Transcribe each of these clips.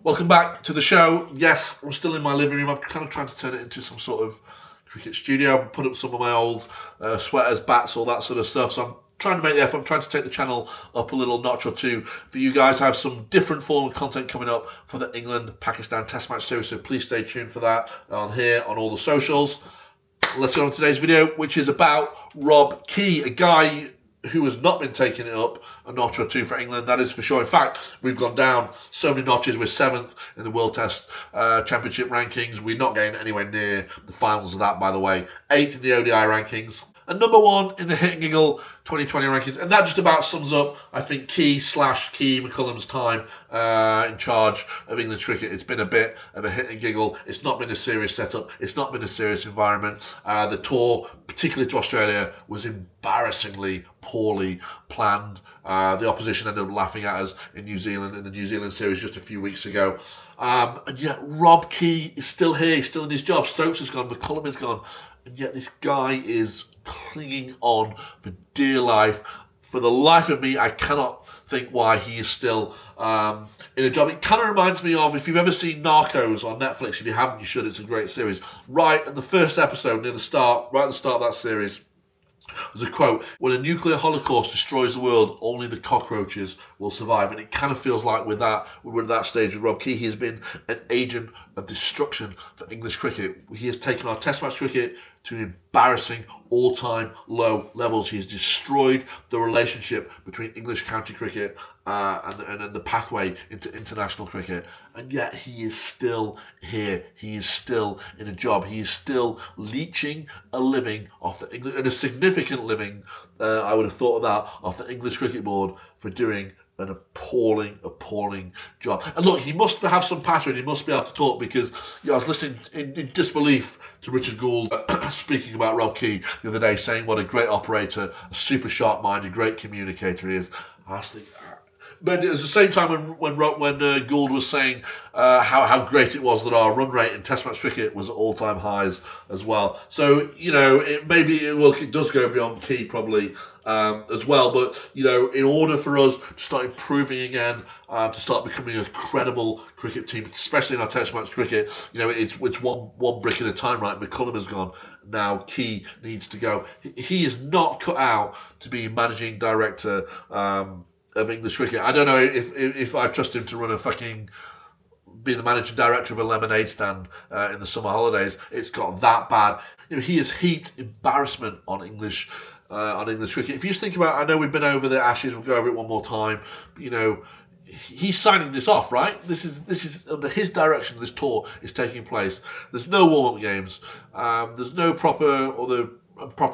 Welcome back to the show. Yes, I'm still in my living room. I'm kind of trying to turn it into some sort of cricket studio. I've put up some of my old sweaters, bats, all that sort of stuff. So I'm trying to make the effort. I'm trying to take the channel up a little notch or two for you guys. I have some different form of content coming up for the England-Pakistan Test Match series, so please stay tuned for that on here, on all the socials. Let's go on to today's video, which is about Rob Key, a guy who has not been taking it up a notch or two for England, that is for sure. In fact, we've gone down so many notches. We're 7th in the World Test Championship rankings. We're not getting anywhere near the finals of that, by the way. 8th in the ODI rankings. And number 1 in the Hit and Giggle 2020 rankings. And that just about sums up, I think, Key McCullum's time in charge of English cricket. It's been a bit of a hit and giggle. It's not been a serious setup. It's not been a serious environment. The tour, particularly to Australia, was embarrassingly poorly planned. The opposition ended up laughing at us in New Zealand, in the New Zealand series just a few weeks ago. And yet Rob Key is still here. He's still in his job. Stokes is gone. McCullum is gone. And yet this guy is clinging on for dear life. For the life of me, I cannot think why he is still in a job. It kind of reminds me of, if you've ever seen Narcos on Netflix. If you haven't, you should. It's a great series. Right at the first episode, near the start, right at the start of that series, there's a quote: "When a nuclear holocaust destroys the world, only the cockroaches will survive." And it kind of feels like we're at that stage with Rob Key. He has been an agent of destruction for English cricket. He has taken our Test match cricket to an embarrassing all-time low levels. He has destroyed the relationship between English county cricket and the pathway into international cricket. And yet he is still here. He is still in a job. He is still leeching a living off the English, and a significant living, I would have thought of that, off the English Cricket Board for doing an appalling job. And look, he must have some pattern. He must be able to talk, because I was listening in disbelief to Richard Gould speaking about Rob Key the other day, saying what a great operator, a super sharp mind, a great communicator he is. I was thinking, but it was the same time when Gould was saying how great it was that our run rate in Test match cricket was at all-time highs as well. So, it does go beyond Key probably as well. But, in order for us to start improving again, to start becoming a credible cricket team, especially in our Test match cricket, it's one brick at a time, right? McCullum has gone. Now Key needs to go. He is not cut out to be managing director of English cricket. I don't know if I trust him to be the managing director of a lemonade stand in the summer holidays. It's got that bad. He has heaped embarrassment on English cricket. If you just think about, I know we've been over the Ashes, we'll go over it one more time. But, he's signing this off, right? This is under his direction. This tour is taking place. There's no warm-up games. There's no proper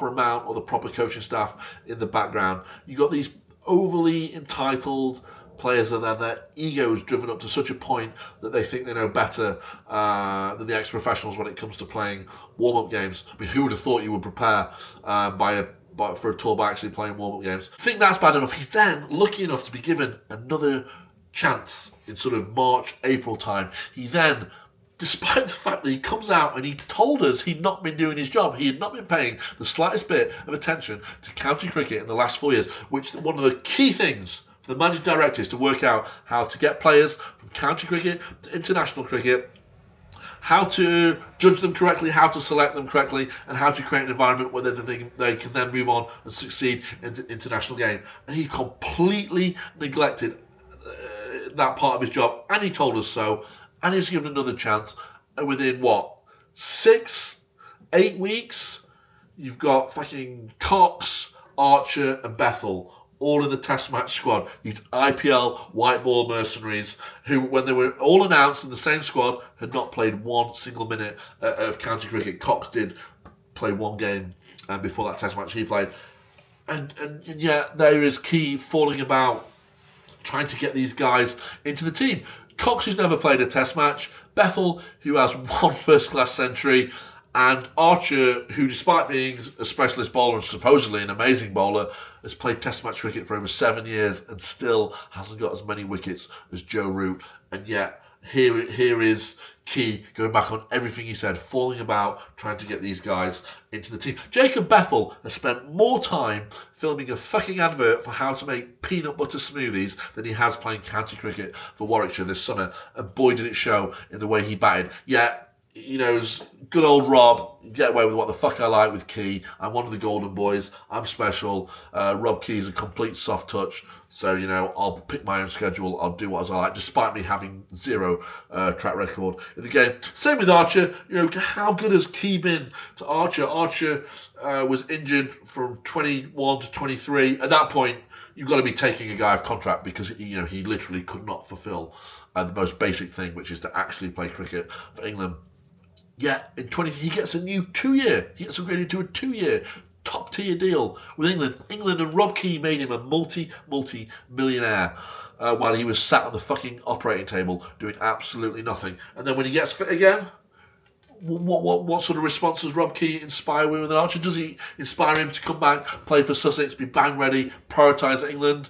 amount or the proper coaching staff in the background. You got these overly entitled players that have their egos driven up to such a point that they think they know better than the ex-professionals when it comes to playing warm-up games. I mean, who would have thought you would prepare for a tour by actually playing warm-up games? I think that's bad enough. He's then lucky enough to be given another chance in sort of March, April time. He then, despite the fact that he comes out and he told us he'd not been doing his job, he had not been paying the slightest bit of attention to county cricket in the last 4 years, which one of the key things for the managing director is to work out how to get players from county cricket to international cricket, how to judge them correctly, how to select them correctly, and how to create an environment where they can then move on and succeed in the international game. And he completely neglected that part of his job, and he told us so, and he was given another chance. And within 6, 8 weeks, you've got fucking Cox, Archer and Bethel all in the Test match squad. These IPL white ball mercenaries who, when they were all announced in the same squad, had not played one single minute of county cricket. Cox did play one game before that Test match he played. And yet there is Key falling about, trying to get these guys into the team. Cox, who's never played a Test match, Bethel, who has one first-class century, and Archer, who, despite being a specialist bowler and supposedly an amazing bowler, has played Test match cricket for over 7 years and still hasn't got as many wickets as Joe Root. And yet, here is Key going back on everything he said, falling about, trying to get these guys into the team. Jacob Bethel has spent more time filming a fucking advert for how to make peanut butter smoothies than he has playing county cricket for Warwickshire this summer, and boy did it show in the way he batted. Yeah, you know, good old Rob, get away with what the fuck I like with Key. I'm one of the golden boys. I'm special. Rob Key is a complete soft touch. So, you know, I'll pick my own schedule. I'll do what I like, despite me having zero track record in the game. Same with Archer. You know, how good has Key been to Archer? Archer was injured from 21 to 23. At that point, you've got to be taking a guy off contract because, you know, he literally could not fulfill the most basic thing, which is to actually play cricket for England. Yeah, in 20, he gets a new 2-year. He gets upgraded to a 2-year top-tier deal with England. England and Rob Key made him a multi-millionaire while he was sat on the fucking operating table doing absolutely nothing. And then when he gets fit again, what sort of response does Rob Key inspire with an Archer? Does he inspire him to come back, play for Sussex, be bang ready, prioritise England?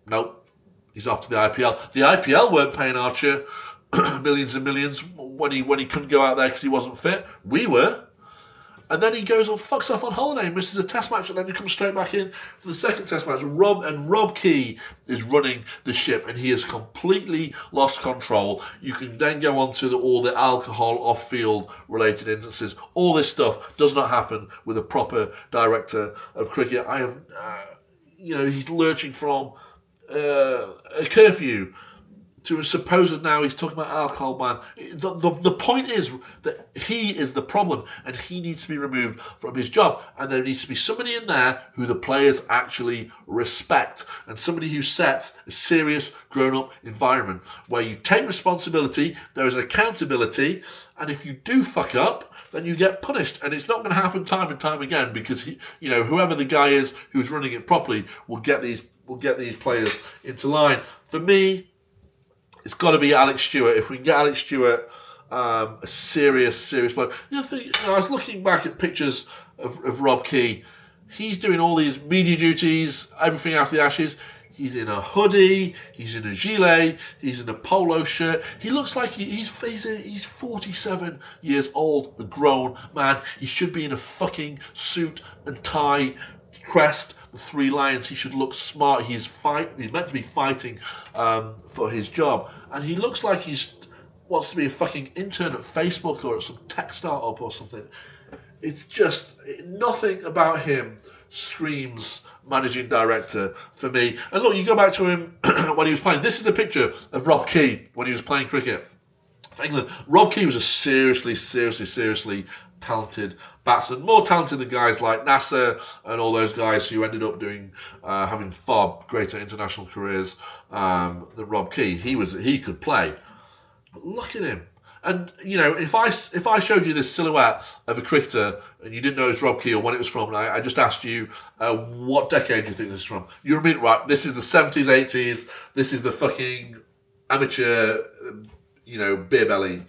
Nope. He's off to the IPL. The IPL weren't paying Archer millions and millions when he couldn't go out there because he wasn't fit. We were. And then he goes and fucks off on holiday, misses a test match, and then he comes straight back in for the second test match. Rob Key is running the ship, and he has completely lost control. You can then go on to all the alcohol off-field related instances. All this stuff does not happen with a proper director of cricket. I have, he's lurching from a curfew to a supposed, now he's talking about alcohol ban. The point is that he is the problem and he needs to be removed from his job, and there needs to be somebody in there who the players actually respect, and somebody who sets a serious grown-up environment where you take responsibility, there is accountability, and if you do fuck up, then you get punished. And it's not going to happen time and time again because whoever the guy is who's running it properly will get these players into line. For me, it's got to be Alex Stewart. If we can get Alex Stewart, a serious player. I was looking back at pictures of Rob Key. He's doing all these media duties, everything after the Ashes. He's in a hoodie, he's in a gilet, he's in a polo shirt. He looks like he's 47 years old, a grown man. He should be in a fucking suit and tie, crest, the 3 lions. He should look smart. He's meant to be fighting for his job. And he looks like he wants to be a fucking intern at Facebook or at some tech startup or something. It's just, nothing about him screams managing director for me. And look, you go back to him when he was playing. This is a picture of Rob Key when he was playing cricket for England. Rob Key was a seriously talented batsman, more talented than guys like Nasser and all those guys who ended up having far greater international careers than Rob Key. He could play, but look at him. And if I showed you this silhouette of a cricketer and you didn't know it was Rob Key or when it was from, and I just asked you what decade do you think this is from, you're right. This is the 70s, 80s. This is the fucking amateur, beer belly.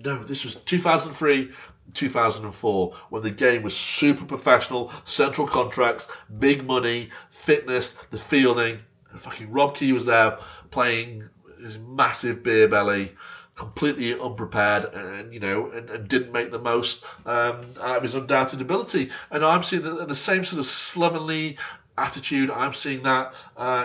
No, this was 2003. 2004, when the game was super professional, central contracts, big money, fitness, the fielding, and fucking Rob Key was there playing his massive beer belly, completely unprepared, and and didn't make the most out of his undoubted ability. And I'm seeing the same sort of slovenly attitude. I'm seeing that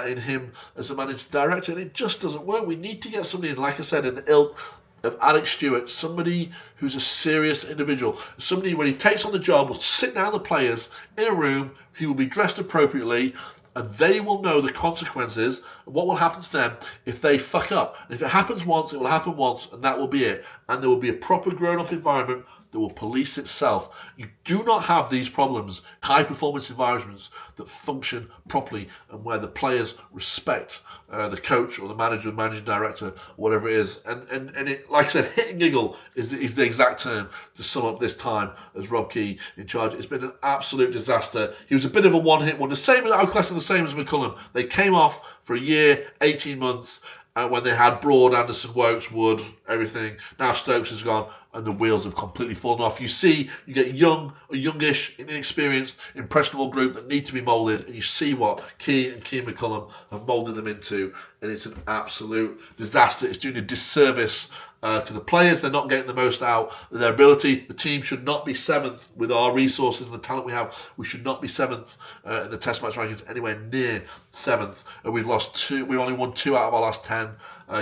in him as a managing director, and it just doesn't work. We need to get somebody in, like I said, in the ilk of Alex Stewart, somebody who's a serious individual, somebody when he takes on the job will sit down the players in a room, he will be dressed appropriately, and they will know the consequences of what will happen to them if they fuck up. And if it happens once, it will happen once, and that will be it. And there will be a proper grown-up environment that will police itself. You do not have these problems, high-performance environments that function properly and where the players respect the coach or the manager, the managing director, whatever it is. And it, like I said, hit and giggle is the exact term to sum up this time as Rob Key in charge. It's been an absolute disaster. He was a bit of a one-hit wonder. I would class him the same as McCullum. They came off for a year, 18 months, when they had Broad, Anderson, Wokes, Wood, everything. Now Stokes has gone and the wheels have completely fallen off. You get a youngish, inexperienced, impressionable group that need to be moulded, and you see what Key and McCullum have moulded them into, and it's an absolute disaster. It's doing a disservice to the players. They're not getting the most out of their ability. The team should not be 7th with our resources and the talent we have. We should not be 7th in the Test match rankings, anywhere near 7th. We've lost 2. We've only won 2 out of our last 10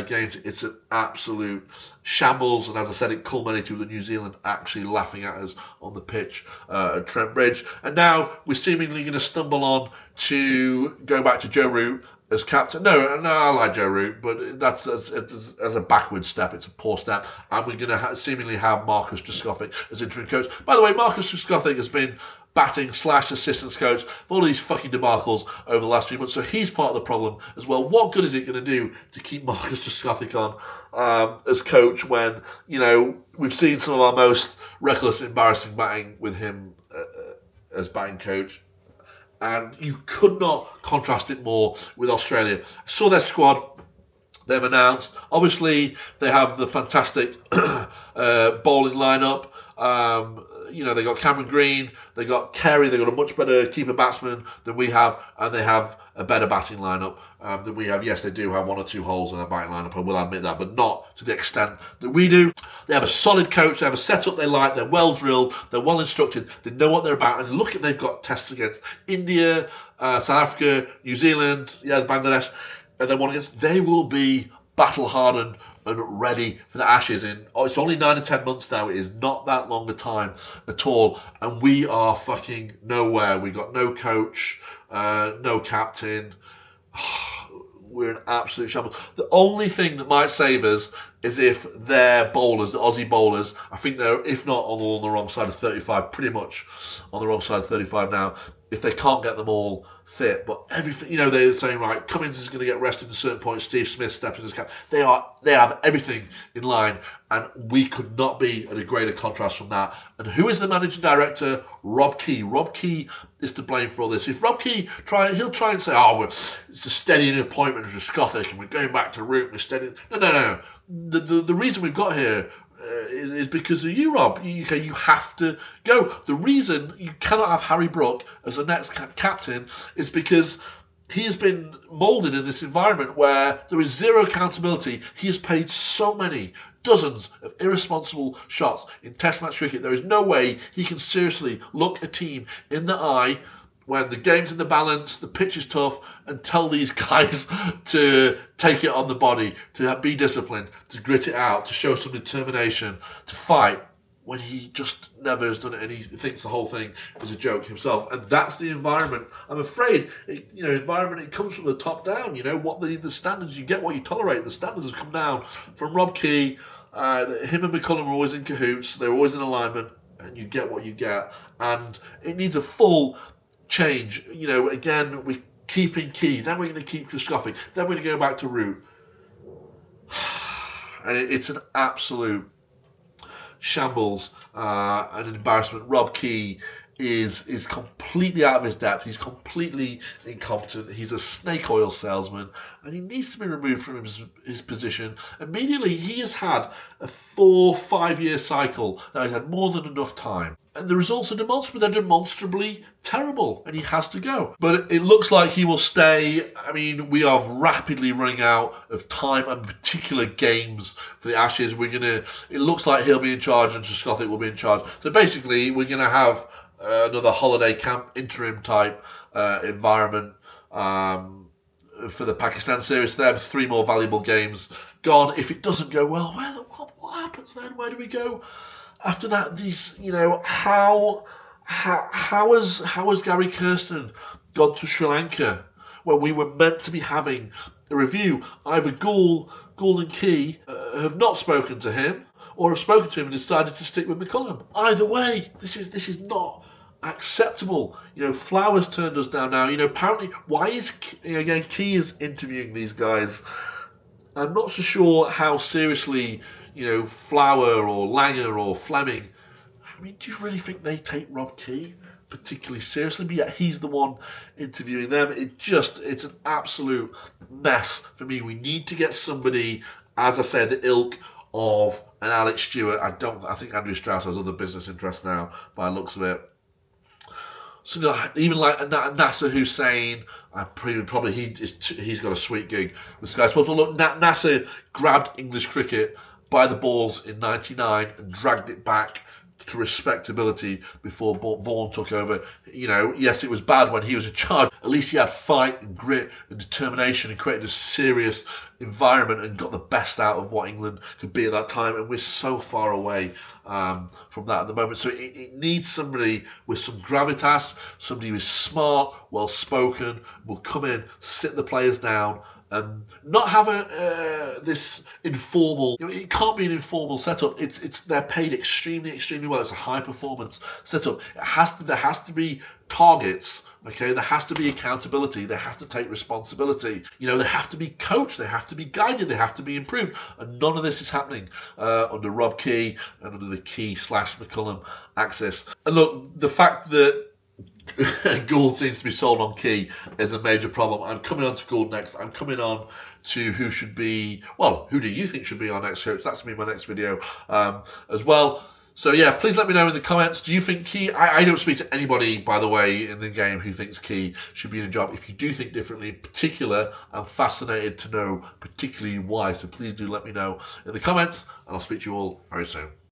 games. It's an absolute shambles, and as I said, it culminated with New Zealand actually laughing at us on the pitch at Trent Bridge. And now we're seemingly going to stumble on to go back to Joe Root as captain. No, I like Joe Root, but that's as a backward step. It's a poor step. And we're going to seemingly have Marcus Trescothick as interim coach. By the way, Marcus Trescothick has been batting/assistants coach for all these fucking debacles over the last few months. So he's part of the problem as well. What good is it going to do to keep Marcus Trescothick on as coach when, we've seen some of our most reckless, embarrassing batting with him as batting coach? And you could not contrast it more with Australia. I saw their squad. They've announced. Obviously, they have the fantastic bowling lineup. They got Cameron Green, they got Carey, they got a much better keeper batsman than we have, and they have a better batting lineup than we have. Yes, they do have 1 or 2 holes in their batting lineup, I will admit that, but not to the extent that we do. They have a solid coach, they have a setup they like, they're well drilled, they're well instructed, they know what they're about, and look at they've got tests against India, South Africa, New Zealand, Bangladesh, and then one against. They will be battle hardened and ready for the Ashes it's only 9 or 10 months now. It is not that long a time at all, and we are fucking nowhere. We got no coach, no captain. We're an absolute shambles. The only thing that might save us is if their bowlers, the Aussie bowlers, I think they're, if not on the wrong side of 35, pretty much on the wrong side of 35 now, if they can't get them all fit. But everything, they're saying, right, Cummins is going to get rested at a certain point, Steve Smith steps in his cap. They have everything in line, and we could not be at a greater contrast from that. And who is the managing director? Rob Key. Rob Key is to blame for all this. If Rob Key he'll try and say, it's a steadying appointment of Trescothick and we're going back to Root, we're steadying. No. The reason we've got here is because of you, Rob. You have to go. The reason you cannot have Harry Brook as the next captain is because he has been moulded in this environment where there is zero accountability. He has paid so many dozens of irresponsible shots in Test match cricket. There is no way he can seriously look a team in the eye when the game's in the balance, the pitch is tough, and tell these guys to take it on the body, to be disciplined, to grit it out, to show some determination, to fight, when he just never has done it and he thinks the whole thing is a joke himself. And that's the environment. I'm afraid, environment, it comes from the top down. What the standards, you get what you tolerate. The standards have come down from Rob Key. Him and McCullum are always in cahoots. They're always in alignment, and you get what you get. And it needs a full change. Again, we're keeping Key, then we're going to keep Trescothick, then we're going to go back to Root. And it's an absolute shambles, and an embarrassment. Rob Key is completely out of his depth. He's completely incompetent. He's a snake oil salesman, and he needs to be removed from his position immediately. He has had a 4-5 year cycle. Now, he's had more than enough time. And the results are demonstrably, they're demonstrably terrible, and he has to go. But it looks like he will stay. I mean, we are rapidly running out of time and particular games for the Ashes. It looks like he'll be in charge and Trescothick will be in charge. So basically, we're going to have another holiday camp interim type environment for the Pakistan series. There are 3 more valuable games gone. If it doesn't go well, what happens then? Where do we go after that? How has Gary Kirsten gone to Sri Lanka when we were meant to be having a review? Either Gould and Key have not spoken to him, or have spoken to him and decided to stick with McCullum. Either way, this is not acceptable. Flowers turned us down now. Apparently, why is Key is interviewing these guys? I'm not so sure how seriously Flower or Langer or Fleming. I mean, do you really think they take Rob Key particularly seriously? But yet he's the one interviewing them. It's an absolute mess for me. We need to get somebody, as I said, the ilk of an Alex Stewart. I think Andrew Strauss has other business interests now, by the looks of it. So even like Nasser Hussain, he's got a sweet gig with Sky Sports. But look, Nasser grabbed English cricket by the balls in '99 and dragged it back to respectability before Vaughan took over. You know, yes, it was bad when he was in charge. At least he had fight and grit and determination and created a serious environment and got the best out of what England could be at that time. And we're so far away from that at the moment. So it needs somebody with some gravitas, somebody who's smart, well-spoken, will come in, sit the players down, and not have this informal. You know, it can't be an informal setup. They're paid extremely well. It's a high performance setup. There has to be targets. Okay, there has to be accountability. They have to take responsibility. You know, they have to be coached. They have to be guided. They have to be improved. And none of this is happening under Rob Key and under the Key/McCullum axis. And look, the fact that Gould seems to be sold on Key is a major problem. I'm coming on to Gould next. I'm coming on to who do you think should be our next coach? That's going to be my next video as well. So yeah, please let me know in the comments. Do you think Key... I don't speak to anybody, by the way, in the game who thinks Key should be in a job. If you do think differently, in particular, I'm fascinated to know particularly why. So please do let me know in the comments, and I'll speak to you all very soon.